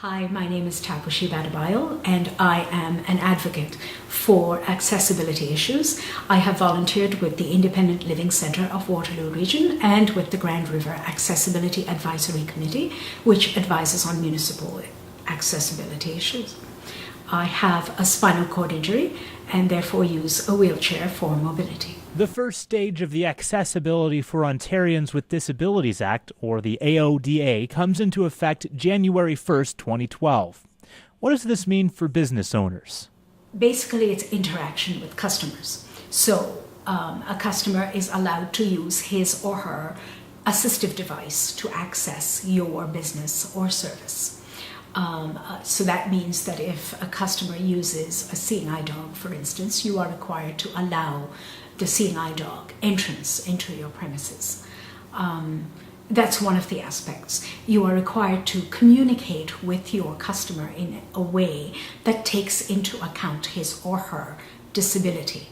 Hi, my name is Taposhi Batabyal and I am an advocate for accessibility issues. I have volunteered with the Independent Living Centre of Waterloo Region and with the Grand River Accessibility Advisory Committee, which advises on municipal accessibility issues. I have a spinal cord injury and therefore use a wheelchair for mobility. The first stage of the Accessibility for Ontarians with Disabilities Act, or the AODA, comes into effect January 1st, 2012. What does this mean for business owners? Basically, it's interaction with customers. So a customer is allowed to use his or her assistive device to access your business or service. So that means that if a customer uses a seeing eye dog, for instance, you are required to allow the seeing eye dog entrance into your premises. That's one of the aspects. You are required to communicate with your customer in a way that takes into account his or her disability,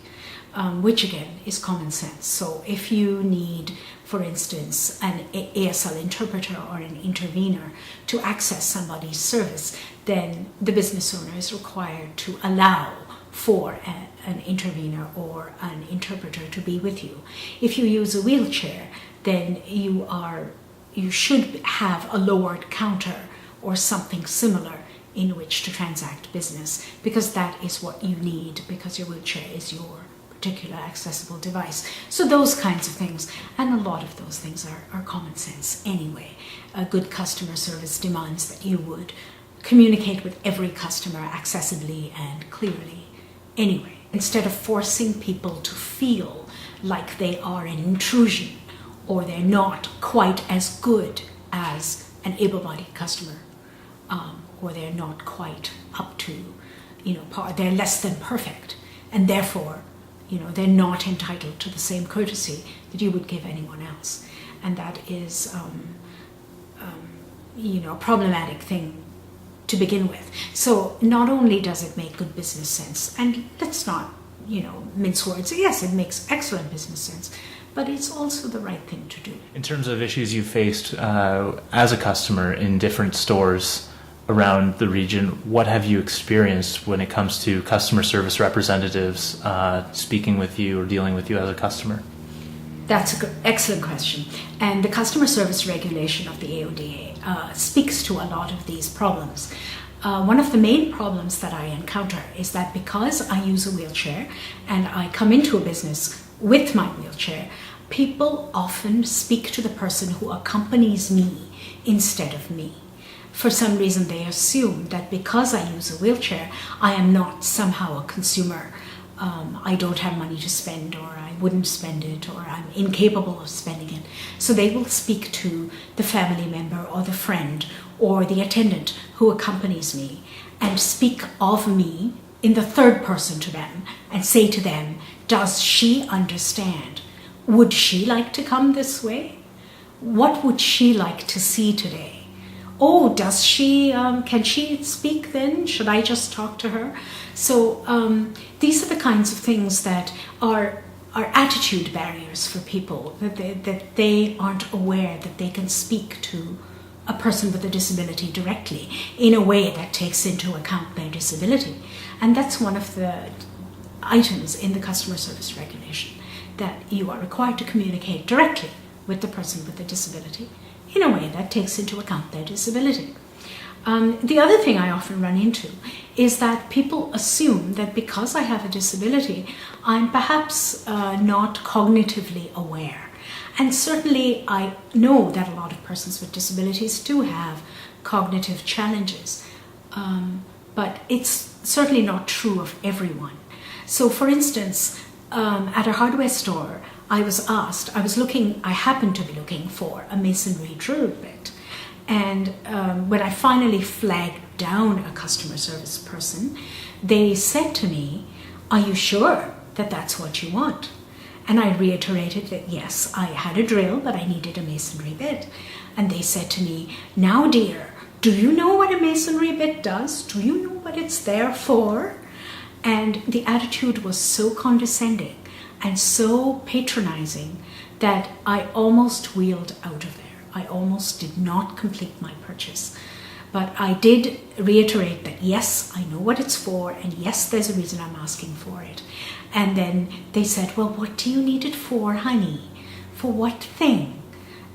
which again is common sense. So if you need, for instance, an ASL interpreter or an intervener to access somebody's service, then the business owner is required to allow for an intervener or an interpreter to be with you. If you use a wheelchair, then you should have a lowered counter or something similar in which to transact business, because that is what you need, because your wheelchair is your particular accessible device. So those kinds of things, and a lot of those things are common sense anyway. A good customer service demands that you would communicate with every customer accessibly and clearly anyway, instead of forcing people to feel like they are an intrusion or they're not quite as good as an able-bodied customer, or they're not quite up to, par. They're less than perfect, and therefore, they're not entitled to the same courtesy that you would give anyone else. And that is, a problematic thing to begin with. So not only does it make good business sense, and let's not, mince words. Yes, it makes excellent business sense, but it's also the right thing to do. In terms of issues you faced as a customer in different stores around the region, what have you experienced when it comes to customer service representatives speaking with you or dealing with you as a customer? That's an excellent question. And the customer service regulation of the AODA speaks to a lot of these problems. One of the main problems that I encounter is that because I use a wheelchair and I come into a business with my wheelchair, people often speak to the person who accompanies me instead of me. For some reason, they assume that because I use a wheelchair, I am not somehow a consumer. I don't have money to spend, or I wouldn't spend it, or I'm incapable of spending it. So they will speak to the family member or the friend or the attendant who accompanies me and speak of me in the third person to them and say to them, does she understand? Would she like to come this way? What would she like to see today? Oh, does she, can she speak then? Should I just talk to her? So these are the kinds of things that are attitude barriers for people, that they aren't aware that they can speak to a person with a disability directly in a way that takes into account their disability. And that's one of the items in the customer service regulation, that you are required to communicate directly with the person with the disability in a way that takes into account their disability. The other thing I often run into is that people assume that because I have a disability, I'm perhaps not cognitively aware. And certainly I know that a lot of persons with disabilities do have cognitive challenges, but it's certainly not true of everyone. So for instance, at a hardware store, I happened to be looking for a masonry drill bit. And when I finally flagged down a customer service person, they said to me, are you sure that that's what you want? And I reiterated that yes, I had a drill, but I needed a masonry bit. And they said to me, now dear, do you know what a masonry bit does? Do you know what it's there for? And the attitude was so condescending and so patronizing that I almost wheeled out of there. I almost did not complete my purchase. But I did reiterate that yes, I know what it's for, and yes, there's a reason I'm asking for it. And then they said, well, what do you need it for, honey? For what thing?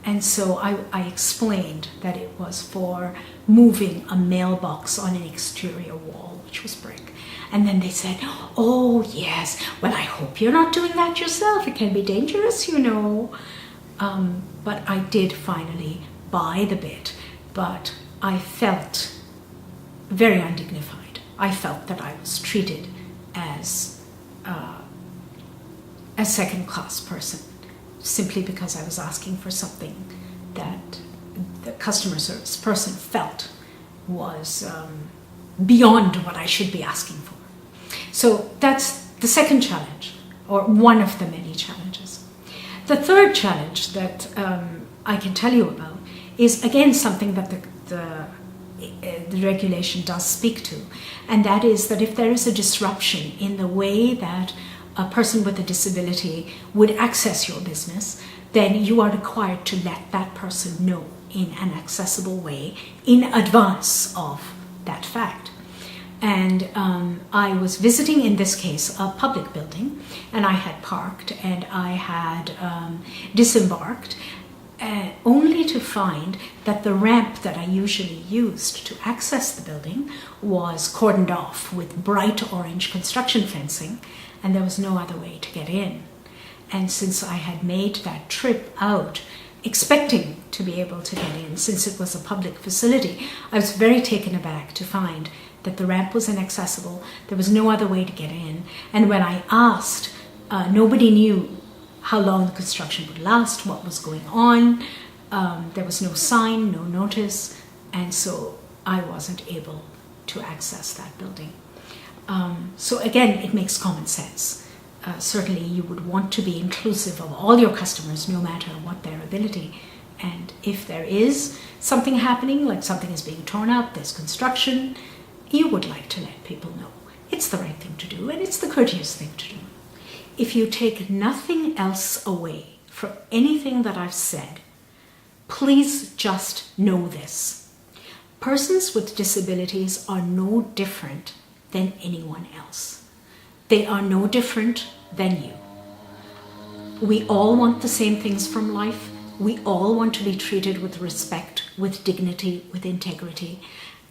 And so I explained that it was for moving a mailbox on an exterior wall, which was brick. And then they said, oh, yes, well, I hope you're not doing that yourself. It can be dangerous, you know. But I did finally buy the bit. But I felt very undignified. I felt that I was treated as a second-class person, simply because I was asking for something that the customer service person felt was beyond what I should be asking for. So that's the second challenge, or one of the many challenges. The third challenge that I can tell you about is, again, something that the regulation does speak to, and that is that if there is a disruption in the way that a person with a disability would access your business, then you are required to let that person know in an accessible way in advance of that fact. And I was visiting, in this case, a public building, and I had parked and I had disembarked, only to find that the ramp that I usually used to access the building was cordoned off with bright orange construction fencing, and there was no other way to get in. And since I had made that trip out expecting to be able to get in, since it was a public facility, I was very taken aback to find that the ramp was inaccessible. There was no other way to get in. And when I asked, nobody knew how long the construction would last, what was going on. There was no sign, no notice, and so I wasn't able to access that building. So again, it makes common sense. Certainly you would want to be inclusive of all your customers, no matter what their ability. And if there is something happening, like something is being torn up, there's construction, you would like to let people know. It's the right thing to do, and it's the courteous thing to do. If you take nothing else away from anything that I've said, please just know this. Persons with disabilities are no different than anyone else. They are no different than you. We all want the same things from life. We all want to be treated with respect, with dignity, with integrity.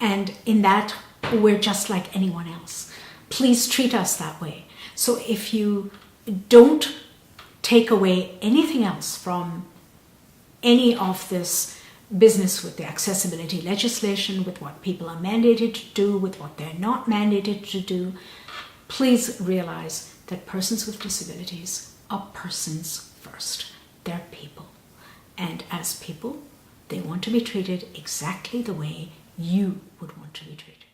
And in that, we're just like anyone else. Please treat us that way. So if you don't take away anything else from any of this business with the accessibility legislation, with what people are mandated to do, with what they're not mandated to do, please realize that persons with disabilities are persons first. They're people. And as people, they want to be treated exactly the way you would want to be treated.